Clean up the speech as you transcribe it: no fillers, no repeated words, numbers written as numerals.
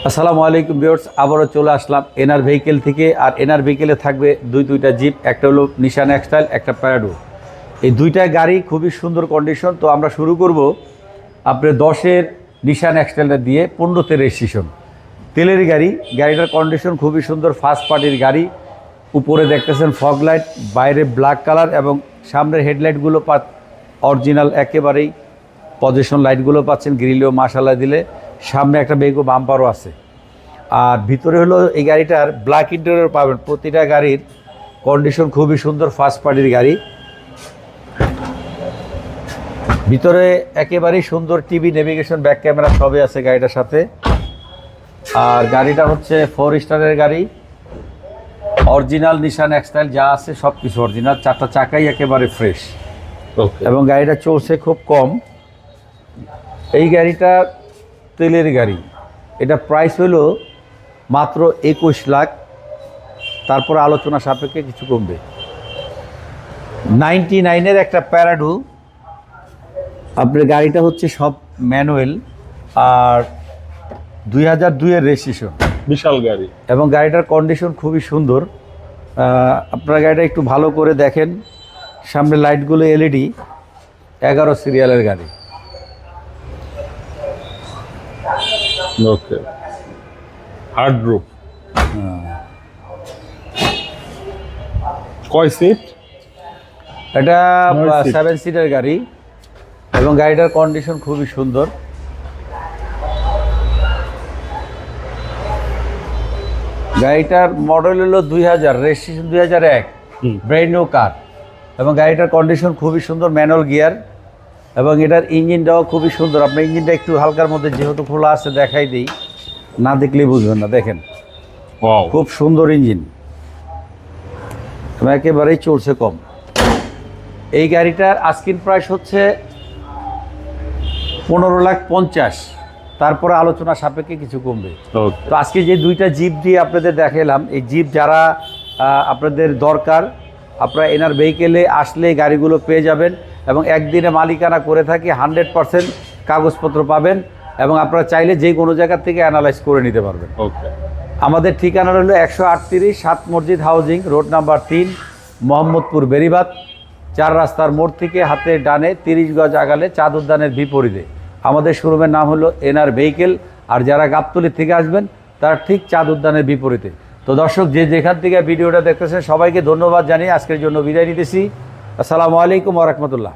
আসসালামু আলাইকুম ভিউয়ার্স, আবারও চলে আসলাম এনআর ভেহিকেল থেকে। আর এনআর ভেহিকেলে থাকবে দুইটা জিপ, একটা হলো নিশান এক্সটাইল, একটা প্যারাডো। এই দুইটা গাড়ি খুবই সুন্দর কন্ডিশন। তো আমরা শুরু করব আপনার 10-এর নিশান এক্সটাইলটা দিয়ে, 15-তে রেজিস্ট্রেশন, তেলের গাড়ি। গাড়িটার কন্ডিশন খুবই সুন্দর, ফার্স্ট পার্টির গাড়ি। উপরে দেখতেছেন ফগ লাইট, বাইরে ব্ল্যাক কালার এবং সামনের হেডলাইটগুলো অরিজিনাল একেবারেই। পজিশন লাইটগুলো পাচ্ছেন, গ্রিলেও মাশাআল্লাহ দিলে। সামনে একটা বেগো বাম্পারও আছে। আর ভিতরে হলো এই গাড়িটার ব্ল্যাক ইন্টেরিয়র পাবেন। প্রতিটা গাড়ির কন্ডিশন খুবই সুন্দর, ফার্স্ট পার্টির গাড়ি। ভিতরে একেবারেই সুন্দর টিভি, নেভিগেশন, ব্যাক ক্যামেরা সবই আছে গাড়িটার সাথে। আর গাড়িটা হচ্ছে 4 স্টারের গাড়ি, অরিজিনাল নিশান এক্সটাইল যা আছে সব কিছু অরিজিনাল। 4টা চাকাই একেবারে ফ্রেশ এবং গাড়িটা চলছে খুব কম। এই গাড়িটা তেলের গাড়ি, এটা প্রাইস হলো মাত্র 21 লাখ। তারপর আলোচনা সাপেক্ষে কিছু কমবে। 99-এর একটা প্যারাডো। আপনার গাড়িটা হচ্ছে সব ম্যানুয়াল আর 2002-এর রেজিস্ট্রেশন, বিশাল গাড়ি এবং গাড়িটার কন্ডিশন খুবই সুন্দর। আপনার গাড়িটা একটু ভালো করে দেখেন, সামনে লাইটগুলো এলইডি, 11 সিরিয়ালের গাড়ি। ওকে, হার্ড রুফ। কয় সিট? এটা 9 সিট। 7 সিটের গাড়ি এবং গাড়িটার কন্ডিশন খুবই সুন্দর। গাড়িটার মডেল হলো 2000, রেজিস্ট্রেশন 2001, ব্র্যান্ড নিউ কার। এবং গাড়িটার কন্ডিশন খুবই সুন্দর, ম্যানুয়াল গিয়ার। এবং এটার ইঞ্জিনটাও খুবই সুন্দর। আপনার ইঞ্জিনটা একটু হালকার মধ্যে, যেহেতু খোলা আছে দেখাই দিই, না দেখলেই বুঝবেন না। দেখেন, খুব সুন্দর ইঞ্জিন, একেবারেই চলছে কম। এই গাড়িটার আস্কিং প্রাইস হচ্ছে 15,50,000। তারপরে আলোচনা সাপেক্ষে কিছু কমবে। তো আজকে যে দুইটা জিপ দিয়ে আপনাদের দেখালাম, এই জিপ যারা আপনাদের দরকার, আপনারা এনআর ভেহিকেলে আসলে গাড়িগুলো পেয়ে যাবেন। এবং একদিনে মালিকানা করে থাকি, 100% কাগজপত্র পাবেন এবং আপনারা চাইলে যে কোনো জায়গা থেকে অ্যানালাইজ করে নিতে পারবেন। আমাদের ঠিকানা হলো 138 7 মসজিদ housing, road number 3, Mohammadpur Beribadh. 4 রাস্তার মোড় থেকে হাতের ডানে 30 গজ আগালে চাঁদ উদ্যানের বিপরীতে আমাদের শোরুমের নাম হলো এনআর ভেহিকেল। আর যারা গাবতলী থেকে আসবেন তারা ঠিক চাঁদ উদ্যানের বিপরীতে। তো দর্শক, যে যেখান থেকে ভিডিওটা দেখতেছেন সবাইকে ধন্যবাদ জানিয়ে আজকের জন্য বিদায় নিতেছি। আসসালামু আলাইকুম ওয়া রাহমাতুল্লাহ।